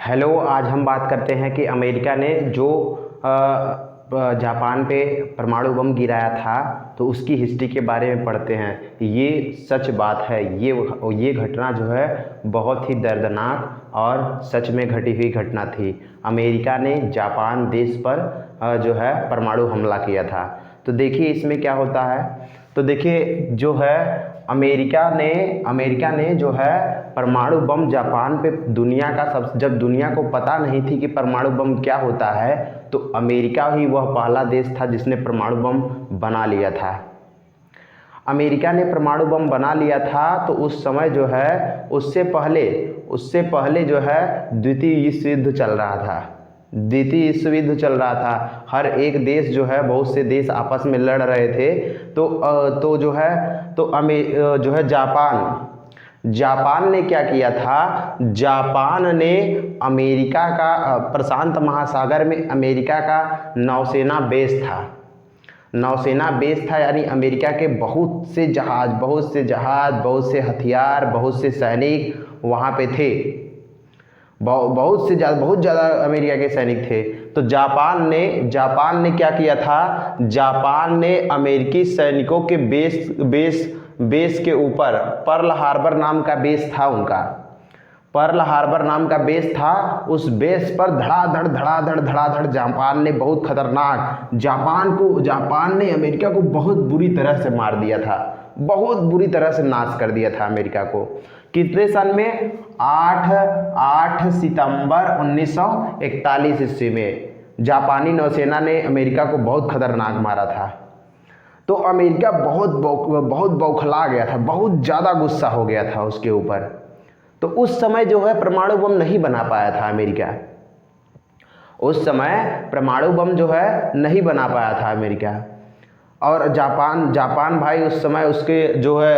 Hello, आज हम बात करते हैं कि अमेरिका ने जो जापान पे परमाणु बम गिराया था तो उसकी हिस्ट्री के बारे में पढ़ते हैं। ये सच बात है। ये घटना जो है बहुत ही दर्दनाक और सच में घटी हुई घटना थी। अमेरिका ने जापान देश पर जो है परमाणु हमला किया था। तो देखिए इसमें क्या होता है। तो देखिए जो है अमेरिका ने जो है परमाणु बम जापान पे जब दुनिया को पता नहीं थी कि परमाणु बम क्या होता है, तो अमेरिका ही वह पहला देश था जिसने परमाणु बम बना लिया था। अमेरिका ने परमाणु बम बना लिया था तो उस समय जो है उससे पहले जो है द्वितीय विश्व युद्ध चल रहा था। द्वितीय विश्व युद्ध चल रहा था। हर एक देश जो है, बहुत से देश आपस में लड़ रहे थे। तो जो है जापान ने क्या किया था। जापान ने अमेरिका का प्रशांत महासागर में अमेरिका का नौसेना बेस था। यानी अमेरिका के बहुत से जहाज, बहुत से हथियार, बहुत से सैनिक वहाँ पे थे। बहुत ज़्यादा अमेरिका के सैनिक थे। तो जापान ने क्या किया था। जापान ने अमेरिकी सैनिकों के बेस के ऊपर पर्ल हार्बर नाम का बेस था उनका। पर्ल हार्बर नाम का बेस था। उस बेस पर धड़ाधड़ जापान ने बहुत खतरनाक जापान ने अमेरिका को बहुत बुरी तरह से मार दिया था। बहुत बुरी तरह से नाश कर दिया था अमेरिका को। कितने सन में? 8 सितंबर 1941 ईस्वी में जापानी नौसेना ने अमेरिका को बहुत खतरनाक मारा था। तो अमेरिका बहुत बौखला गया था, बहुत ज़्यादा गुस्सा हो गया था उसके ऊपर। तो उस समय जो है परमाणु बम नहीं बना पाया था अमेरिका। उस समय परमाणु बम जो है नहीं बना पाया था अमेरिका। और जापान भाई उस समय उसके जो है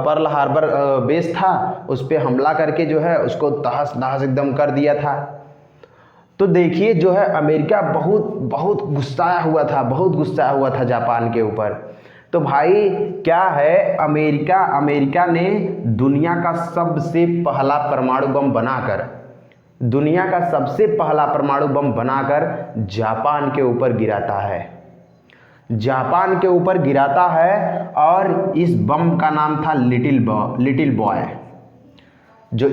पर्ल हार्बर बेस था, उस पर हमला करके जो है उसको तहस नहस एकदम कर दिया था। तो देखिए जो है अमेरिका बहुत गुस्साया हुआ था जापान के ऊपर। तो भाई क्या है, अमेरिका ने दुनिया का सबसे पहला परमाणु बम बनाकर जापान के ऊपर गिराता है। और इस बम का नाम था लिटिल बॉय।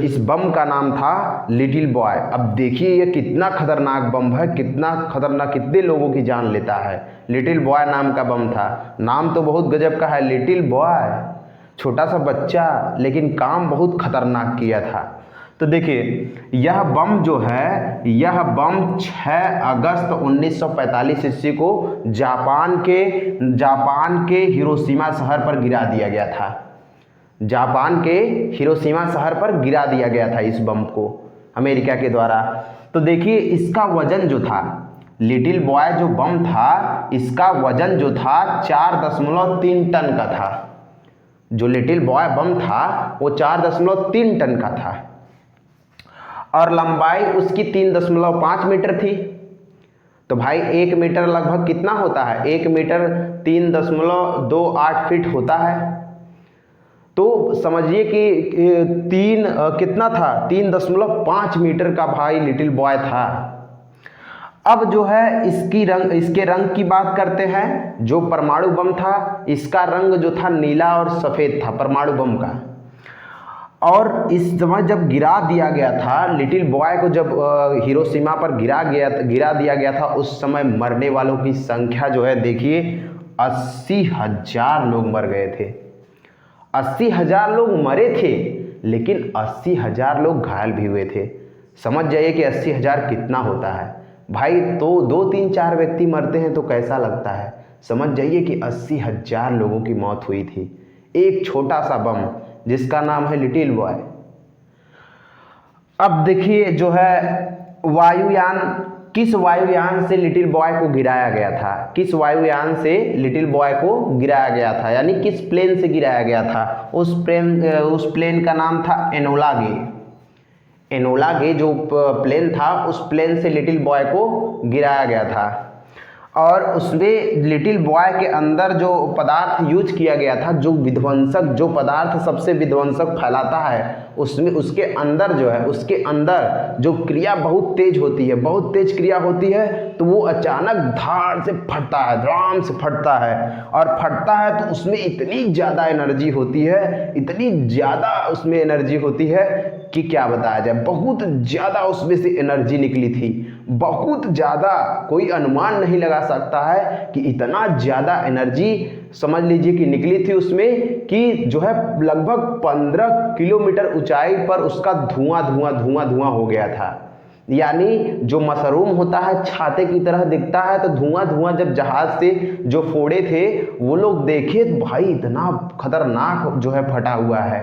इस बम का नाम था लिटिल बॉय। अब देखिए ये कितना खतरनाक बम है, कितने लोगों की जान लेता है। लिटिल बॉय नाम का बम था। नाम तो बहुत गजब का है, लिटिल बॉय, छोटा सा बच्चा, लेकिन काम बहुत खतरनाक किया था। तो देखिए यह बम 6 अगस्त 1945 ईस्वी को जापान के हिरोशिमा शहर पर गिरा दिया गया था। जापान के हिरोशिमा शहर पर गिरा दिया गया था इस बम को अमेरिका के द्वारा। तो देखिए इसका वजन जो था, लिटिल बॉय जो बम था, इसका वजन जो था 4.3 टन का था। जो लिटिल बॉय बम था वो 4.3 टन का था और लंबाई उसकी 3.5 मीटर थी। तो भाई 1 मीटर लगभग कितना होता है? 1 मीटर 3.28 फीट होता है। तो समझिए कि कितना था? 3.5 मीटर का भाई लिटिल बॉय था। अब जो है इसके रंग की बात करते हैं। जो परमाणु बम था इसका रंग जो था नीला और सफ़ेद था परमाणु बम का। और इस समय जब गिरा दिया गया था लिटिल बॉय को, जब हिरोशिमा पर गिरा दिया गया था, उस समय मरने वालों की संख्या जो है देखिए 80,000 लोग मर गए थे। 80,000 लोग मरे थे, लेकिन 80,000 लोग घायल भी हुए थे। समझ जाइए कि 80,000 कितना होता है भाई। तो 2-3-4 व्यक्ति मरते हैं तो कैसा लगता है। समझ जाइए कि 80,000 लोगों की मौत हुई थी एक छोटा सा बम जिसका नाम है लिटिल बॉय। अब देखिए जो है किस वायुयान से लिटिल बॉय को गिराया गया था। किस वायुयान से लिटिल बॉय को गिराया गया था, यानी किस प्लेन से गिराया गया था। उस प्लेन का नाम था एनोला गे जो प्लेन था, उस प्लेन से लिटिल बॉय को गिराया गया था। और उसमें लिटिल बॉय के अंदर जो पदार्थ यूज किया गया था, जो विध्वंसक, जो पदार्थ सबसे विध्वंसक फैलाता है, उसमें उसके अंदर जो है, उसके अंदर जो क्रिया बहुत तेज होती है, बहुत तेज क्रिया होती है, तो वो अचानक धार से फटता है, धड़ाम से फटता है। और फटता है तो उसमें इतनी ज़्यादा एनर्जी होती है, इतनी ज़्यादा उसमें एनर्जी होती है कि क्या बताया जाए। बहुत ज़्यादा उसमें से एनर्जी निकली थी, बहुत ज़्यादा, कोई अनुमान नहीं लगा सकता है कि इतना ज़्यादा एनर्जी समझ लीजिए कि निकली थी उसमें, कि जो है लगभग 15 किलोमीटर ऊंचाई पर उसका धुआं धुआं धुआं धुआं हो गया था। यानी जो मशरूम होता है छाते की तरह दिखता है, तो धुआं धुआं जब जहाज से जो फोड़े थे वो लोग देखे, भाई इतना खतरनाक जो है फटा हुआ है,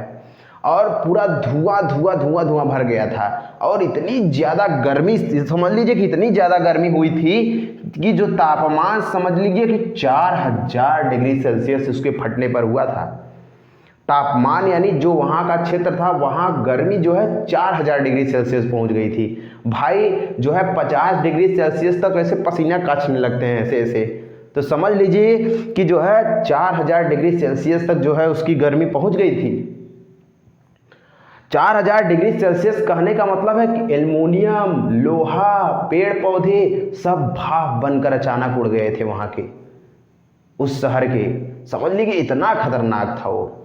और पूरा धुआं धुआं धुआं धुआं भर गया था। और इतनी ज़्यादा गर्मी, समझ लीजिए कि इतनी ज़्यादा गर्मी हुई थी कि जो तापमान समझ लीजिए कि 4000 डिग्री सेल्सियस उसके फटने पर हुआ था। तापमान यानी जो वहाँ का क्षेत्र था, वहाँ गर्मी जो है 4000 डिग्री सेल्सियस पहुँच गई थी। भाई जो है 50 डिग्री सेल्सियस तक ऐसे पसीना काटने लगते हैं ऐसे ऐसे। तो समझ लीजिए कि जो है 4000 डिग्री सेल्सियस तक जो है उसकी गर्मी पहुँच गई थी। 4000 डिग्री सेल्सियस कहने का मतलब है कि एल्युमिनियम, लोहा, पेड़ पौधे सब भाप बनकर अचानक उड़ गए थे वहाँ के, उस शहर के। समझ लीजिए इतना खतरनाक था वो।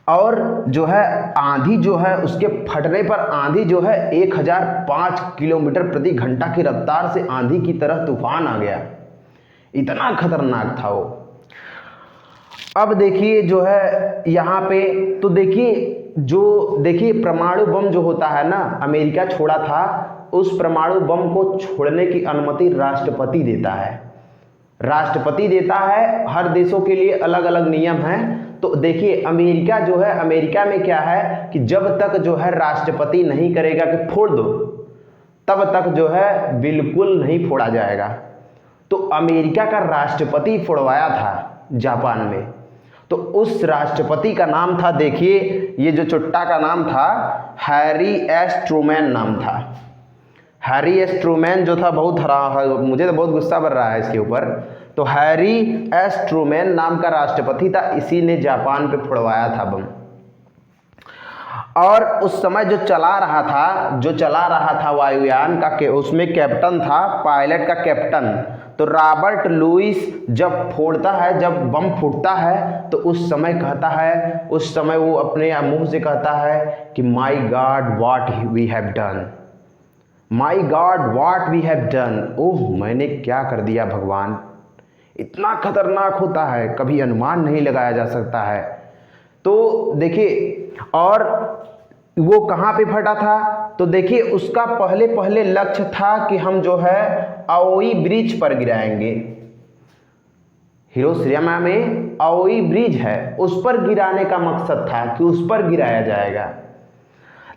और जो है आंधी जो है, उसके फटने पर आंधी जो है 1005 किलोमीटर प्रति घंटा की रफ्तार से आंधी की तरह तूफान आ गया, इतना खतरनाक था वो। अब देखिए जो है यहाँ पे, तो देखिए परमाणु बम जो होता है ना, अमेरिका छोड़ा था, उस परमाणु बम को छोड़ने की अनुमति राष्ट्रपति देता है। राष्ट्रपति देता है, हर देशों के लिए अलग अलग नियम हैं। तो देखिए अमेरिका जो है, अमेरिका में क्या है कि जब तक जो है राष्ट्रपति नहीं करेगा कि फोड़ दो, तब तक जो है बिल्कुल नहीं फोड़ा जाएगा। तो अमेरिका का राष्ट्रपति फोड़वाया था जापान में। तो उस राष्ट्रपति का नाम था, देखिए ये जो चुट्टा का नाम था, हैरी एस ट्रूमैन नाम था। हैरी एस ट्रूमैन जो था, बहुत मुझे तो बहुत गुस्सा बढ़ रहा है इसके ऊपर। तो हैरी एस ट्रूमैन नाम का राष्ट्रपति था, इसी ने जापान पे फोड़वाया था बम। और उस समय जो चला रहा था वायुयान का, उसमें कैप्टन था, पायलट का कैप्टन। तो रॉबर्ट लुईस जब फोड़ता है, जब बम फूटता है, तो उस समय वो अपने मुंह से कहता है कि my God what we have done, my God what we have done. Oh मैंने क्या कर दिया भगवान। इतना खतरनाक होता है, कभी अनुमान नहीं लगाया जा सकता है। तो देखिए, और वो कहाँ पे फटा था, तो देखिए उसका पहले लक्ष्य था कि हम जो है अओई ब्रिज पर गिराएंगे। हिरोशिमा में अओई ब्रिज है, उस पर गिराने का मकसद था कि उस पर गिराया जाएगा।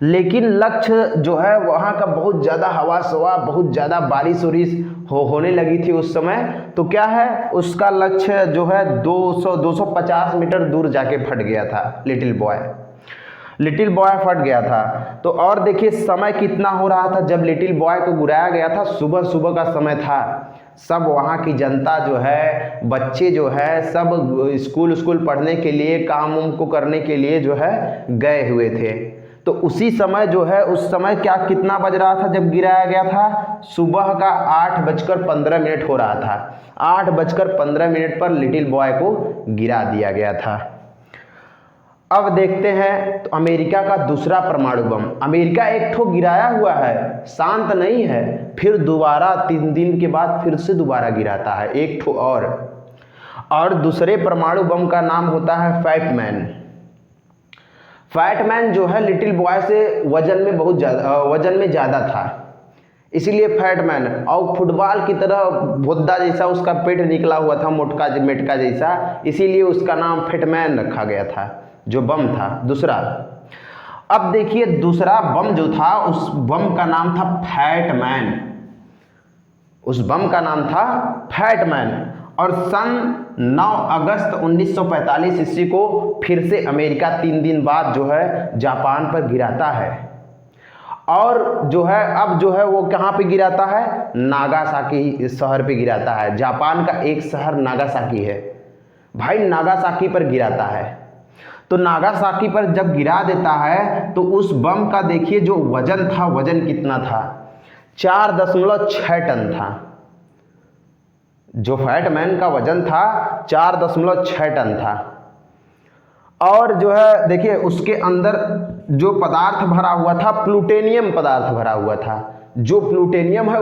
लेकिन लक्ष्य जो है वहाँ का बहुत ज़्यादा हवा सवा, बहुत ज़्यादा बारिश उरिश होने लगी थी उस समय। तो क्या है, उसका लक्ष्य जो है 250 मीटर दूर जाके फट गया था। लिटिल बॉय फट गया था। तो और देखिए समय कितना हो रहा था जब लिटिल बॉय को गिराया गया था, सुबह का समय था। सब वहाँ की जनता जो है, बच्चे जो है, सब स्कूल पढ़ने के लिए, काम उम को करने के लिए जो है गए हुए थे। तो उसी समय जो है, उस समय कितना बज रहा था जब गिराया गया था, सुबह का 8:15 हो रहा था। 8:15 पर लिटिल बॉय को गिरा दिया गया था। अब देखते हैं तो अमेरिका का दूसरा परमाणु बम। अमेरिका एक ठो गिराया हुआ है, शांत नहीं है, फिर दोबारा 3 दिन के बाद फिर से दोबारा गिराता है एक ठो और दूसरे परमाणु बम का नाम होता है फैटमैन जो है लिटिल बॉय से वजन में ज़्यादा था, इसीलिए फैटमैन। और फुटबॉल की तरह भुद्दा जैसा उसका पेट निकला हुआ था, मेटका जैसा, इसीलिए उसका नाम फैटमैन रखा गया था, जो बम था दूसरा। अब देखिए दूसरा बम जो था, उस बम का नाम था फैटमैन। और सन 9 अगस्त 1945 ईस्वी को फिर से अमेरिका 3 दिन बाद जो है जापान पर गिराता है। और जो है अब जो है वो कहाँ पे गिराता है, नागासाकी शहर पे गिराता है। जापान का एक शहर नागासाकी है भाई, नागासाकी पर गिराता है। तो नागासाकी पर जब गिरा देता है तो उस बम का देखिए जो वजन था, वजन कितना था, 4.6 टन था। जो फैटमैन का वजन था 4.6 टन था। और जो है देखिए उसके अंदर जो पदार्थ भरा हुआ था, प्लूटोनियम पदार्थ भरा हुआ था। जो प्लूटोनियम है,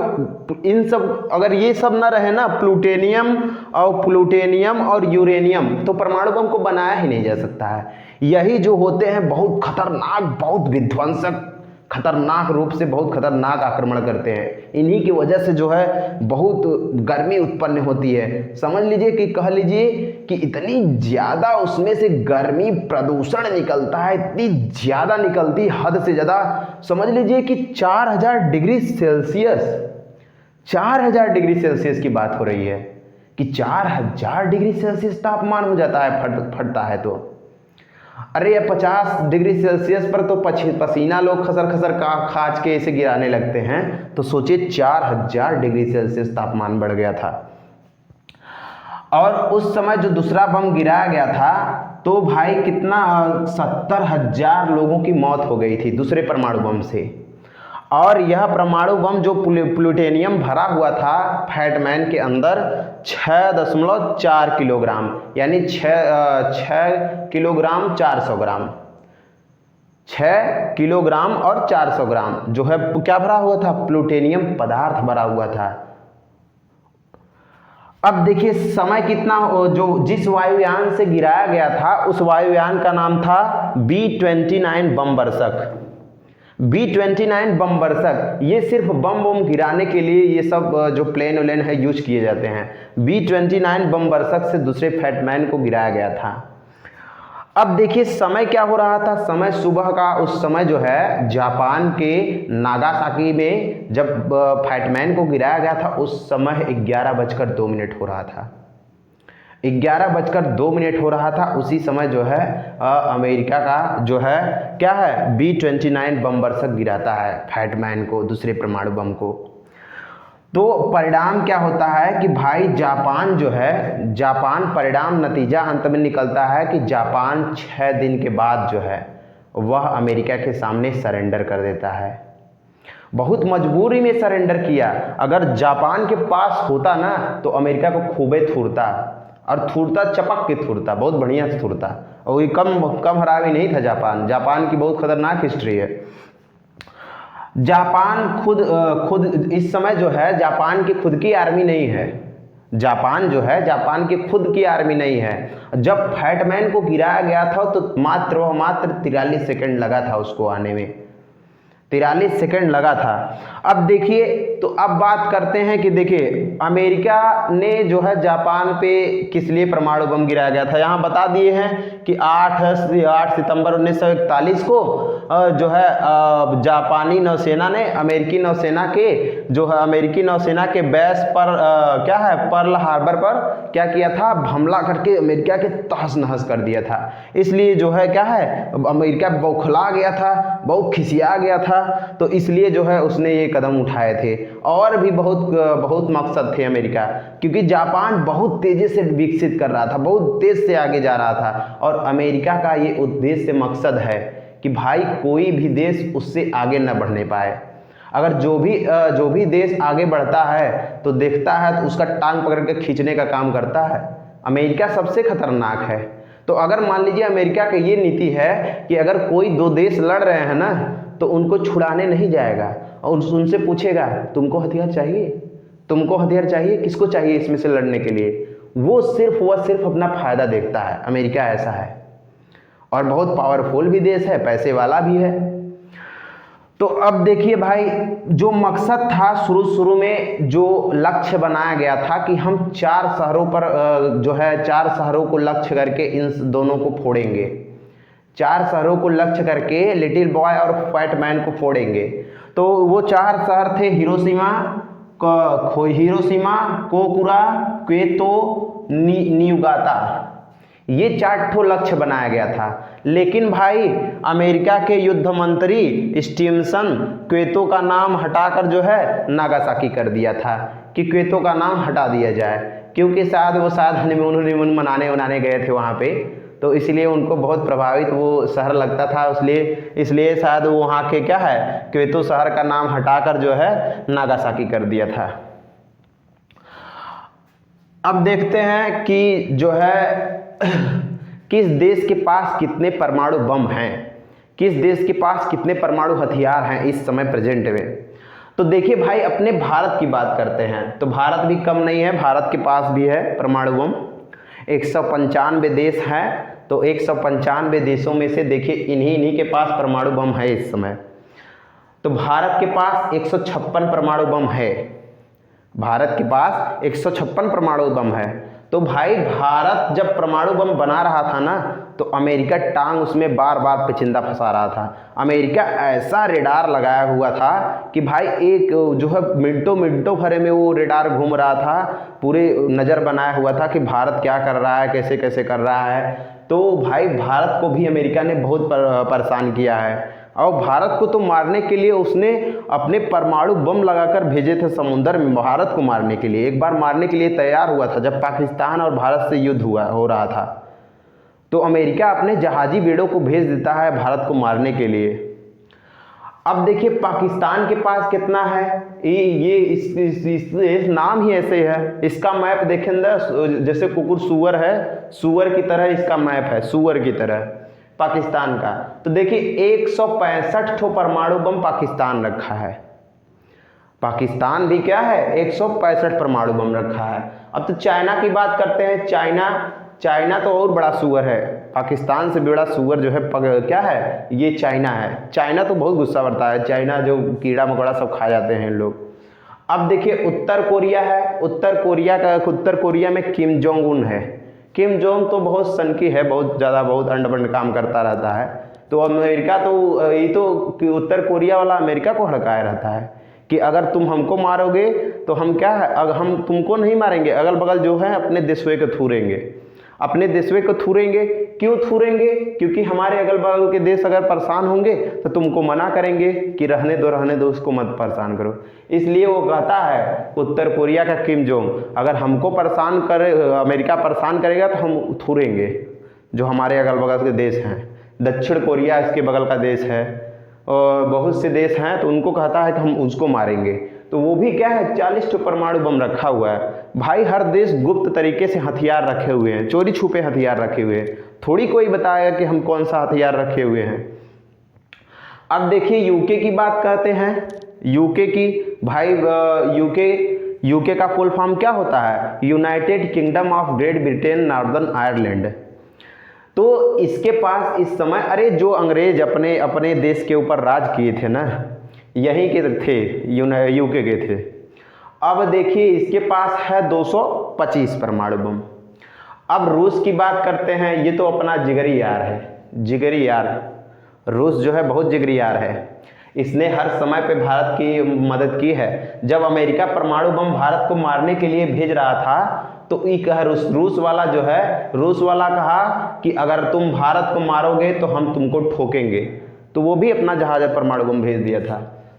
इन सब अगर ये सब ना रहे ना, प्लूटोनियम और यूरेनियम, तो परमाणु बम को बनाया ही नहीं जा सकता है। यही जो होते हैं बहुत खतरनाक, बहुत विध्वंसक, खतरनाक रूप से बहुत खतरनाक आक्रमण करते हैं। इन्हीं की वजह से जो है बहुत गर्मी उत्पन्न होती है। समझ लीजिए कि कह लीजिए कि इतनी ज़्यादा उसमें से गर्मी प्रदूषण निकलता है, इतनी ज़्यादा निकलती, हद से ज़्यादा। समझ लीजिए कि 4000 डिग्री सेल्सियस, 4000 डिग्री सेल्सियस की बात हो रही है कि 4000 डिग्री सेल्सियस तापमान हो जाता है, फटता है तो। अरे 50 डिग्री सेल्सियस पर तो पसीना लोग खसर खसर खाच के ऐसे गिराने लगते हैं, तो सोचिए 4000 डिग्री सेल्सियस तापमान बढ़ गया था। और उस समय जो दूसरा बम गिराया गया था तो भाई कितना 70,000 लोगों की मौत हो गई थी दूसरे परमाणु बम से। और यह परमाणु बम जो प्लूटोनियम भरा हुआ था फैटमैन के अंदर 6.4 किलोग्राम, यानी 6 किलोग्राम 400 ग्राम, 6 किलोग्राम और 400 ग्राम जो है क्या भरा हुआ था, प्लूटोनियम पदार्थ भरा हुआ था। अब देखिए समय कितना, जो जिस वायुयान से गिराया गया था उस वायुयान का नाम था B-29 बमवर्षक। B-29 बमवर्षक, ये सिर्फ बम गिराने के लिए ये सब जो प्लेन व्लेन है यूज किए जाते हैं। B-29 बमवर्षक से दूसरे फैटमैन को गिराया गया था। अब देखिए समय क्या हो रहा था, समय सुबह का, उस समय जो है जापान के नागासाकी में जब फैटमैन को गिराया गया था उस समय 11:02 हो रहा था। 11:02 हो रहा था। उसी समय जो है अमेरिका का जो है क्या है, B-29 बमवर्षक गिराता है फैटमैन को, दूसरे परमाणु बम को। तो परिणाम क्या होता है कि भाई जापान जो है, जापान परिणाम नतीजा अंत में निकलता है कि जापान 6 दिन के बाद जो है वह अमेरिका के सामने सरेंडर कर देता है। बहुत मजबूरी में सरेंडर किया। अगर जापान के पास होता ना तो अमेरिका को खूबे थूरता, और थूरता चपक के थूरता, बहुत बढ़िया से थूरता। और ये कम हरामी नहीं था जापान। जापान की बहुत खतरनाक हिस्ट्री है। जापान खुद इस समय जो है जापान की खुद की आर्मी नहीं है। जापान जो है जापान की खुद की आर्मी नहीं है। जब फैटमैन को गिराया गया था तो मात्र 43 सेकंड लगा था उसको आने में, 43 सेकंड लगा था। अब देखिए, तो अब बात करते हैं कि देखिए अमेरिका ने जो है जापान पे किस लिए परमाणु बम गिराया गया था। यहाँ बता दिए हैं कि 8 सितंबर 1941 को जो है जापानी नौसेना ने अमेरिकी नौसेना के बेस पर क्या है, पर्ल हार्बर पर क्या किया था, हमला करके अमेरिका के तहस नहस कर दिया था। इसलिए जो है क्या है, अमेरिका बौखला गया था, बहुत खिसिया गया था, तो इसलिए जो है उसने ये कदम उठाए थे। और भी बहुत मकसद थे अमेरिका, क्योंकि जापान बहुत तेजी से विकसित कर रहा था, बहुत तेज से आगे जा रहा था। और अमेरिका का ये उद्देश्य मकसद है कि भाई कोई भी देश उससे आगे न बढ़ने पाए। अगर जो भी देश आगे बढ़ता है तो देखता है तो उसका टांग पकड़ के खींचने का काम करता है। अमेरिका सबसे खतरनाक है। तो अगर मान लीजिए अमेरिका की ये नीति है कि अगर कोई दो देश लड़ रहे हैं ना तो उनको छुड़ाने नहीं जाएगा और उनसे पूछेगा तुमको हथियार चाहिए, किसको चाहिए इसमें से लड़ने के लिए। वो सिर्फ अपना फायदा देखता है। अमेरिका ऐसा है और बहुत पावरफुल भी देश है, पैसे वाला भी है। तो अब देखिए भाई, जो मकसद था शुरू में जो लक्ष्य बनाया गया था कि हम 4 शहरों पर जो है 4 शहरों को लक्ष्य करके इन दोनों को फोड़ेंगे। 4 शहरों को लक्ष्य करके लिटिल बॉय और फैटमैन को फोड़ेंगे। तो वो 4 शहर थे हिरोशिमा, कोकुरा, क्योतो, नियुगाता। ये 4 ठो लक्ष्य बनाया गया था। लेकिन भाई अमेरिका के युद्ध मंत्री स्टीवनसन क्वेतो का नाम हटाकर जो है नागासाकी कर दिया था कि क्वेतो का नाम हटा दिया जाए, क्योंकि शायद वो हनीमून मनाने गए थे वहाँ पे, तो इसलिए उनको बहुत प्रभावित वो शहर लगता था, इसलिए शायद वो वहाँ के क्या है क्वेतो शहर का नाम हटाकर जो है नागासाकी कर दिया था। अब देखते हैं कि जो है किस देश के पास कितने परमाणु बम हैं, किस देश के पास कितने परमाणु हथियार हैं इस समय प्रेजेंट में। तो देखिए भाई अपने भारत की बात करते हैं, तो भारत भी कम नहीं है, भारत के पास भी है परमाणु बम। 195 देश हैं, तो 195 देशों में से देखिए इन्हीं के पास परमाणु बम है इस समय। तो भारत के पास 156 परमाणु बम है, भारत के पास 156 परमाणु बम है। तो भाई भारत जब परमाणु बम बना रहा था ना, तो अमेरिका टांग उसमें बार बार पेचिंदा फंसा रहा था। अमेरिका ऐसा रेडार लगाया हुआ था कि भाई एक जो है मिनटों भरे में वो रेडार घूम रहा था, पूरे नज़र बनाया हुआ था कि भारत क्या कर रहा है, कैसे कैसे कर रहा है। तो भाई भारत को भी अमेरिका ने बहुत परेशान किया है, और भारत को तो मारने के लिए उसने अपने परमाणु बम लगाकर भेजे थे समुद्र में भारत को मारने के लिए। एक बार मारने के लिए तैयार हुआ था जब पाकिस्तान और भारत से युद्ध हो रहा था, तो अमेरिका अपने जहाजी बेड़ों को भेज देता है भारत को मारने के लिए। अब देखिए पाकिस्तान के पास कितना है, ये इस नाम ही ऐसे है। इसका मैप देखें जैसे कुकुर सुअर है, सुअर की तरह इसका मैप है, सुअर की तरह पाकिस्तान का। तो देखिए 165 ठो परमाणु बम पाकिस्तान रखा है, पाकिस्तान भी क्या है 165 परमाणु बम रखा है। अब तो चाइना की बात करते हैं, चाइना तो और बड़ा सुअर है, पाकिस्तान से बड़ा सुअर जो है क्या है ये चाइना है। चाइना तो बहुत गुस्सा करता है, चाइना जो कीड़ा मकोड़ा सब खा जाते हैं लोग। अब देखिए उत्तर कोरिया है, उत्तर कोरिया में किम जोंग उन है। किम जोंग तो बहुत सनकी है, बहुत ज़्यादा बहुत अंड काम करता रहता है। तो अमेरिका तो ये तो उत्तर कोरिया वाला अमेरिका को हड़काया रहता है कि अगर तुम हमको मारोगे तो हम क्या है, अगर हम तुमको नहीं मारेंगे, अगल बगल जो है अपने देशवे को थूरेंगे, अपने देशवे को थूरेंगे। क्यों थूरेंगे? क्योंकि हमारे अगल बगल के देश अगर परेशान होंगे तो तुमको मना करेंगे कि रहने दो उसको मत परेशान करो। इसलिए वो कहता है उत्तर कोरिया का किम जोंग, अगर हमको परेशान करे, अमेरिका परेशान करेगा तो हम थूरेंगे जो हमारे अगल बगल के देश हैं। दक्षिण कोरिया इसके बगल का देश है और बहुत से देश हैं, तो उनको कहता है कि हम उसको मारेंगे। तो वो भी क्या है 40 ठो परमाणु बम रखा हुआ है। भाई हर देश गुप्त तरीके से हथियार रखे हुए हैं, चोरी छुपे हथियार रखे हुए हैं, थोड़ी कोई बताएगा कि हम कौन सा हथियार रखे हुए हैं। अब देखिए यूके की बात करते हैं, यूके की। भाई यूके का फुल फॉर्म क्या होता है? United kingdom of great Britain northern Ireland. तो इसके पास इस समय अरे जो अंग्रेज अपने देश के ऊपर राज किए थे ना, यहीं के थे, यूके के थे। अब देखिए इसके पास है 225 परमाणु बम। अब रूस की बात करते हैं, ये तो अपना जिगरी यार है, जिगरी यार। रूस जो है बहुत जिगरी यार है, इसने हर समय पे भारत की मदद की है। जब अमेरिका परमाणु बम भारत को मारने के लिए भेज रहा था तो ये कहा रूस वाला कहा कि अगर तुम भारत को मारोगे तो हम तुमको ठोकेंगे, तो वो भी अपना जहाज परमाणु बम भेज दिया था।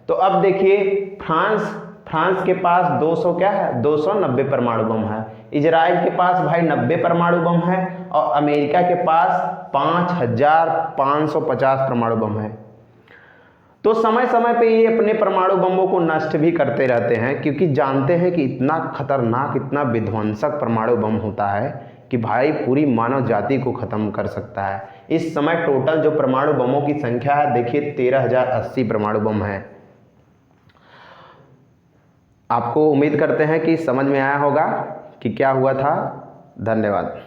तो अब देखिए फ्रांस के पास 290 परमाणु बम है। इजराइल के पास भाई 90 परमाणु बम है और अमेरिका के पास 5550 परमाणु बम है। तो समय समय पे ये अपने परमाणु बमों को नष्ट भी करते रहते हैं, क्योंकि जानते हैं कि इतना खतरनाक, इतना विध्वंसक परमाणु बम होता है कि भाई पूरी मानव जाति को ख़त्म कर सकता है। इस समय टोटल जो परमाणु बमों की संख्या है देखिए 13,080 परमाणु बम है। आपको उम्मीद करते हैं कि समझ में आया होगा कि क्या हुआ था। धन्यवाद।